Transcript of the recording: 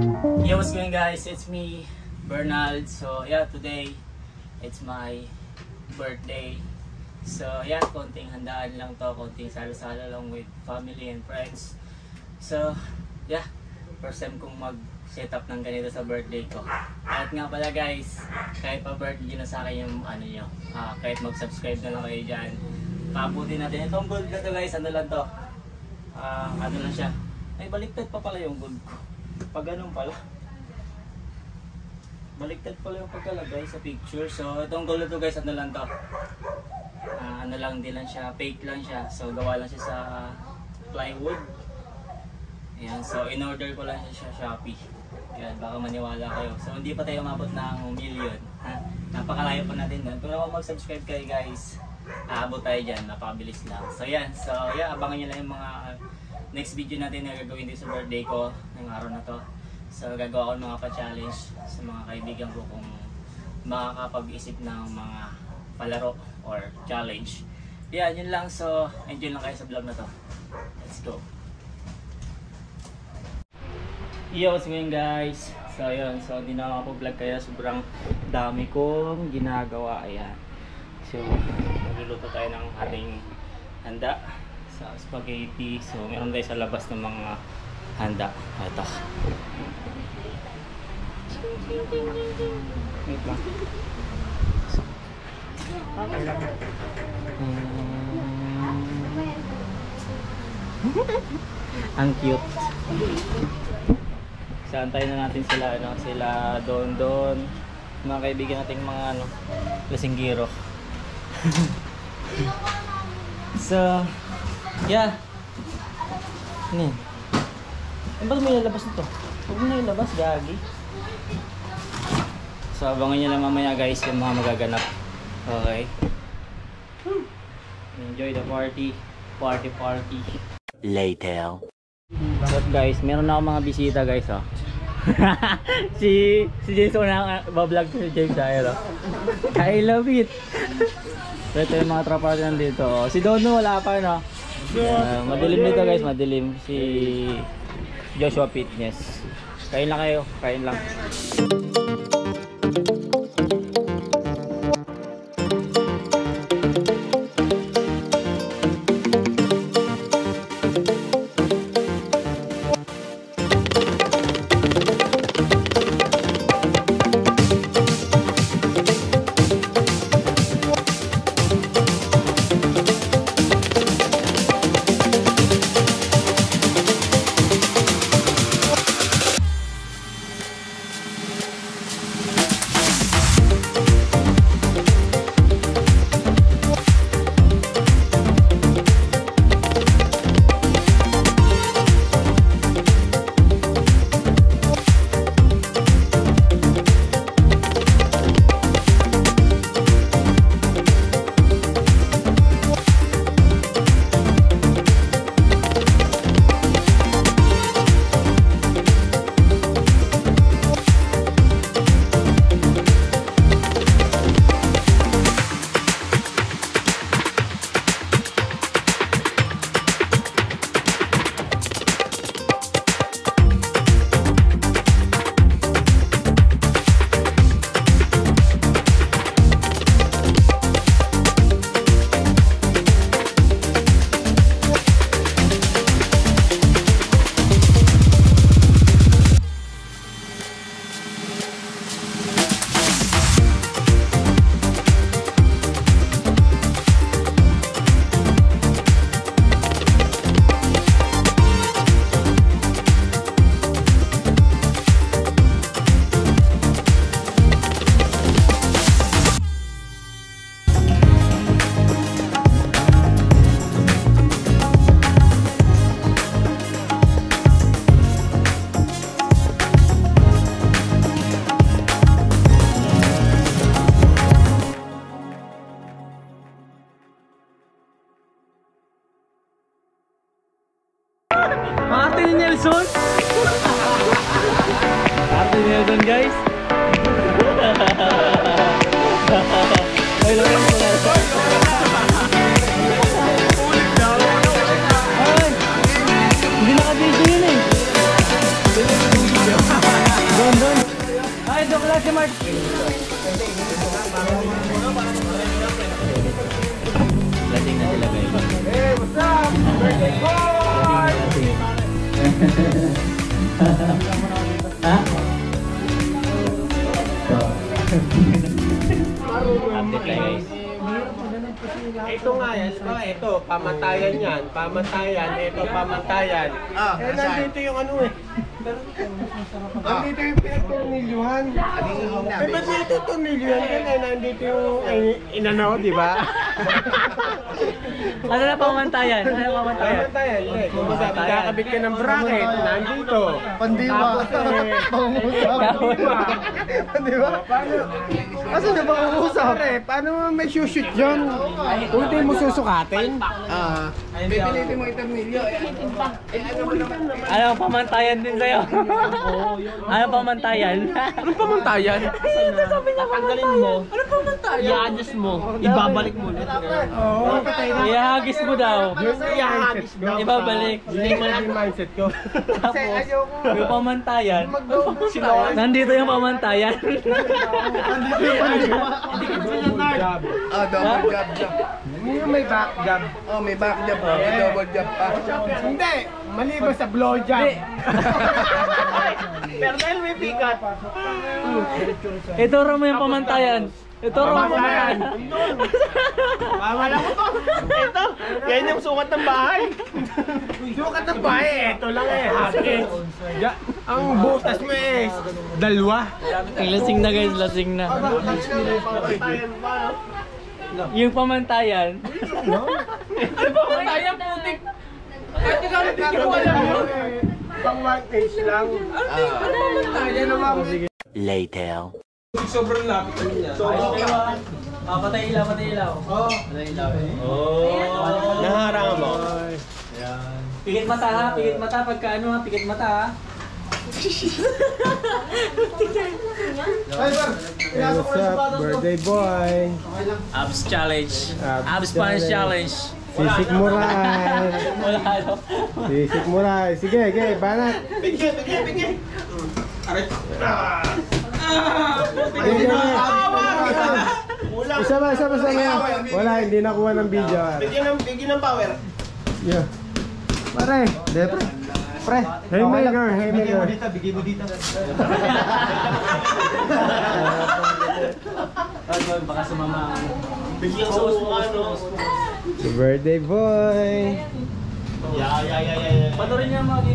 Yo, what's going guys? It's me, Bernald. So yeah, today it's my birthday. So yeah, konting handaan lang to, konting salo-salo lang with family and friends. So yeah, first time kong mag-set up ng ganito sa birthday ko. At nga pala guys, kahit pa birthday na sa akin yung ano nyo, kahit mag-subscribe na lang kayo dyan, paabutin natin. Itong gold na to guys, ano lang to, ano lang siya. Ay, baliktad pa pala yung gold ko. Pag ganun pala, baliktad pala yung pagkalagay sa picture. So itong gold na to guys, ano lang to, ano lang, di lang siya, fake lang siya. So gawa lang siya sa plywood. Ayan, so in order ko lang siya sa Shopee. Ayan, baka maniwala kayo. So hindi pa tayo umabot ng million, ha? Napakalayo pa natin doon. Kung ako mag-subscribe kayo guys, aabot tayo dyan, napakabilis lang. So yan, so yeah, abangan nyo lang yung mga next video natin na gagawin din sa birthday ko ng araw na to. So gagawa ko ng mga pa-challenge sa mga kaibigan ko kung makakapag-isip ng mga palaro or challenge. Yan, yun lang. So enjoy lang kayo sa vlog na to. Let's go. Yo, what's going guys? So yun, so hindi na ako vlog kaya sobrang dami kong ginagawa. Ayan. So magluluto tayo ng ating handa sa spaghetti. So meron tayo sa labas ng mga handa. Ito. Wait lang. Ang cute. So antayin na natin sila, ano, sila Don, mga kaibigan nating mga ano, lasinggiro. So yeah. Ano yan? Ba't mo ilalabas nito? Huwag mo na ilabas, gagi. So abangan nyo lang mamaya guys yung mga magaganap. Okay. Enjoy the party. Party. Later. So guys, meron na ako mga bisita guys, oh. si James na bablog ko si James dahil, oh. I love it. So ito yung mga tropa natin dito, oh. Si Dono wala pa, no? Madilim dito guys, madilim. Si Joshua Fitness. Kain lang kayo, kain lang. Martin Nelson. Martin Nelson guys. Ay, hindi naka-video yun eh. pala si Mark. Lasing na sila guys. Hey, what's up? Birthday boy! Ha? Update lang guys. Ito nga yan, ito, pamantayan yan, pamantayan, ito, pamantayan. Nandito yung ano eh. Nandito yung pinagtornilyuhan. Eh, ba't dito tornilyuhan yan? Nandito yung inano, di ba? Ano na pamantayan? Ano na pamantayan? Pamantayan, eh. Kung masabi, kakabit ka ng bracket, nandito. Pandiwa. Pangusap. Pandiwa. Asa na pangusap? Pare, paano may shoot dyan? Kung hindi mo susukatin? Pipilitin mo iternilyo. Ano pamantayan din sa'yo? Ano pamantayan? Anong pamantayan? Tatanggalin mo. Ano pamantayan? I-adjust mo. Ibabalik mo ulit. Oo. Ihagis mo daw. Ihagis mo. Ibabalik. Hindi mo yung mindset ko. Tapos, yung pamantayan. Nandito yung pamantayan. Andito yung pandiwa. Job. Double job. Yung may back job. Oh, may back job. May double job pa. Hindi. Maliban sa blow job. Pero dahil may pikat. Ito rin mo yung pamantayan. Ito rin mo yung pamantayan. Mamala mo to. Ito. Yan yung sukat ng bahay. Sukat ng bahay. Ito lang eh. Hati. Ang butas mo eh. Dalawa. Lasing na guys, lasing na. Yung pamantayan. Ano pamantayan putik? Kahit ikaw hindi ko alam yun. Pang one page lang. Ano pamantayan naman? Later. Sobrang lapit niya. Patay ilaw, patay ilaw. Oo. Patay ilaw. Naharangan mo. Pikit mata ha, pikit mata pagka ano ha, pikit mata ha. What's up, birthday boy? Abs challenge. Abs punch challenge. Sisik Muray. Wala ano. Sisik Muray. Sige, sige, banat. Bigyan. Isa ba? Wala, hindi nakuha ng video. Bigyan ng power. Yeah. Pare. Pre. Haymaker. Bigyan mo dito. Baka sumama. Bigyan sa mukha, no? The birthday boy. Yeah. Patuloy niya mga